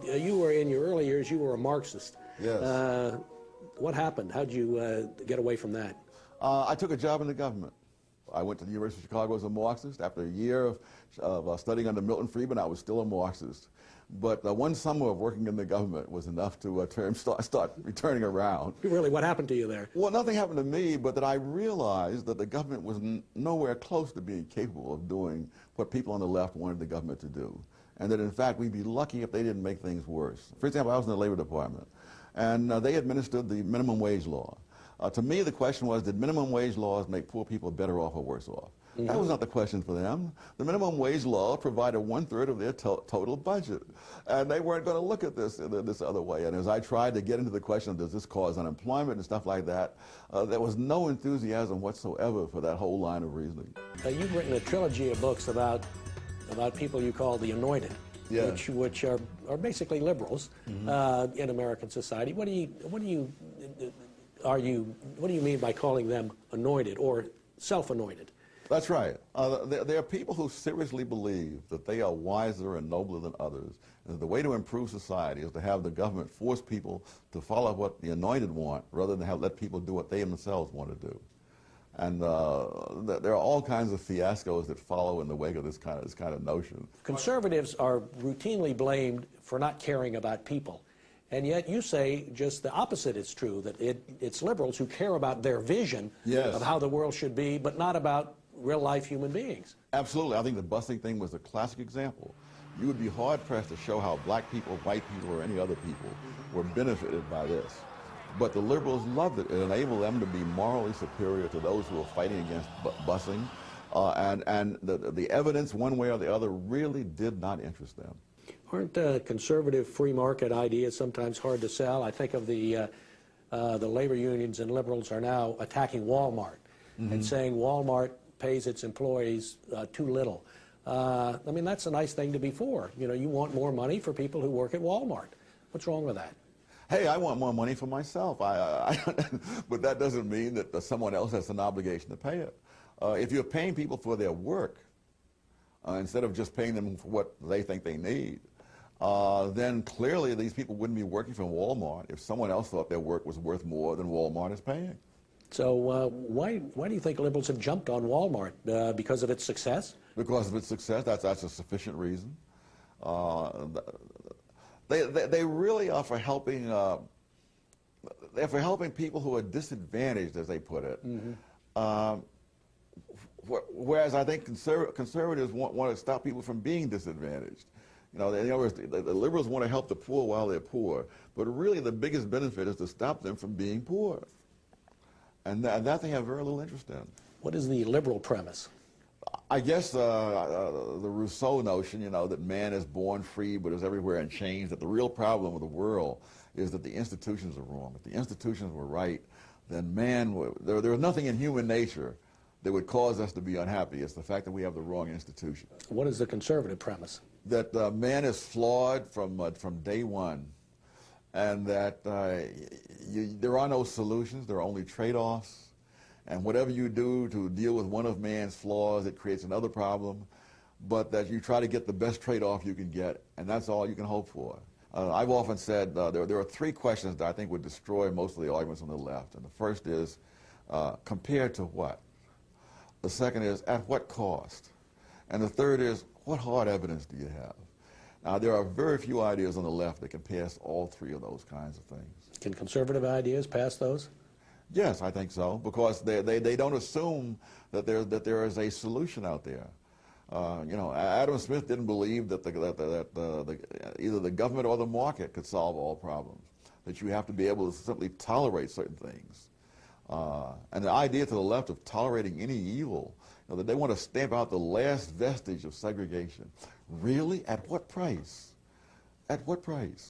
you were, in your early years, you were a Marxist. Yes. What happened? How'd you get away from that? I took a job in the government. I went to the University of Chicago as a Marxist. After a year of studying under Milton Friedman, I was still a Marxist. But one summer of working in the government was enough to start returning around. Really, what happened to you there? Well, nothing happened to me, but that I realized that the government was nowhere close to being capable of doing what people on the left wanted the government to do. And that, in fact, we'd be lucky if they didn't make things worse. For example, I was in the Labor Department, and they administered the minimum wage law. To me, the question was, did minimum wage laws make poor people better off or worse off? That was not the question for them. The minimum wage law provided 1/3 of their total budget. And they weren't going to look at this other way. And as I tried to get into the question of does this cause unemployment and stuff like that, there was no enthusiasm whatsoever for that whole line of reasoning. You've written a trilogy of books about people you call the anointed, yes. which are basically liberals in American society. What do you mean by calling them anointed or self-anointed? That's right. There are people who seriously believe that they are wiser and nobler than others, and that the way to improve society is to have the government force people to follow what the anointed want, rather than let people do what they themselves want to do. And there are all kinds of fiascos that follow in the wake of this kind of notion. Conservatives are routinely blamed for not caring about people. And yet you say just the opposite is true, that it's liberals who care about their vision of how the world should be, but not about real-life human beings. Absolutely. I think the busing thing was a classic example. You would be hard-pressed to show how black people, white people, or any other people were benefited by this. But the liberals loved it. It enabled them to be morally superior to those who were fighting against busing. And the evidence, one way or the other, really did not interest them. Aren't conservative free market ideas sometimes hard to sell? I think of the labor unions and liberals are now attacking Walmart and saying Walmart pays its employees too little. I mean, that's a nice thing to be for. You know, you want more money for people who work at Walmart. What's wrong with that? Hey, I want more money for myself. But that doesn't mean that someone else has an obligation to pay it. If you're paying people for their work, instead of just paying them for what they think they need, then clearly these people wouldn't be working for Walmart if someone else thought their work was worth more than Walmart is paying. So why do you think liberals have jumped on Walmart? Because of its success? Because of its success. That's a sufficient reason. They really are for helping. They're for helping people who are disadvantaged, as they put it. Whereas I think conservatives want to stop people from being disadvantaged. You know, in other words, the liberals want to help the poor while they're poor, but really the biggest benefit is to stop them from being poor. And that they have very little interest in. What is the liberal premise? I guess the Rousseau notion, you know, that man is born free but is everywhere in chains, that the real problem of the world is that the institutions are wrong. If the institutions were right, then there was nothing in human nature that would cause us to be unhappy. It's the fact that we have the wrong institution. What is the conservative premise? That man is flawed from day one, and that there are no solutions, there are only trade-offs, and whatever you do to deal with one of man's flaws, it creates another problem, but that you try to get the best trade-off you can get, and that's all you can hope for. I've often said there are three questions that I think would destroy most of the arguments on the left, and the first is, compared to what? The second is, at what cost? And the third is, what hard evidence do you have? Now, there are very few ideas on the left that can pass all three of those kinds of things. Can conservative ideas pass those? Yes, I think so, because they don't assume that there is a solution out there. You know, Adam Smith didn't believe that either the government or the market could solve all problems, that you have to be able to simply tolerate certain things. And the idea to the left of tolerating any evil, you know, that they want to stamp out the last vestige of segregation. Really? At what price? At what price?